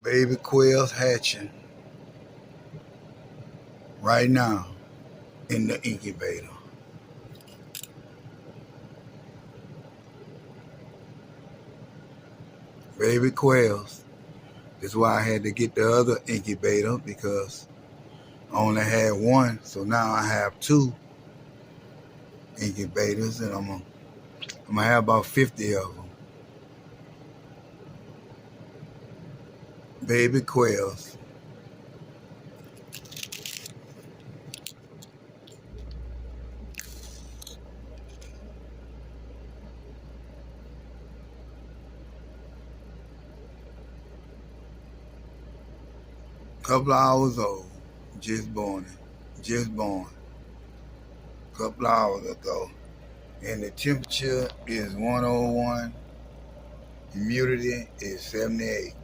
Baby quails hatching right now in the incubator. Baby quails. That's why I had to get the other incubator because I only had one. So now I have two incubators and I'm gonna have about 50 of them. Baby quails. Couple of hours old. Just born. Just born. Couple of hours ago. And the temperature is 101. Humidity is 78.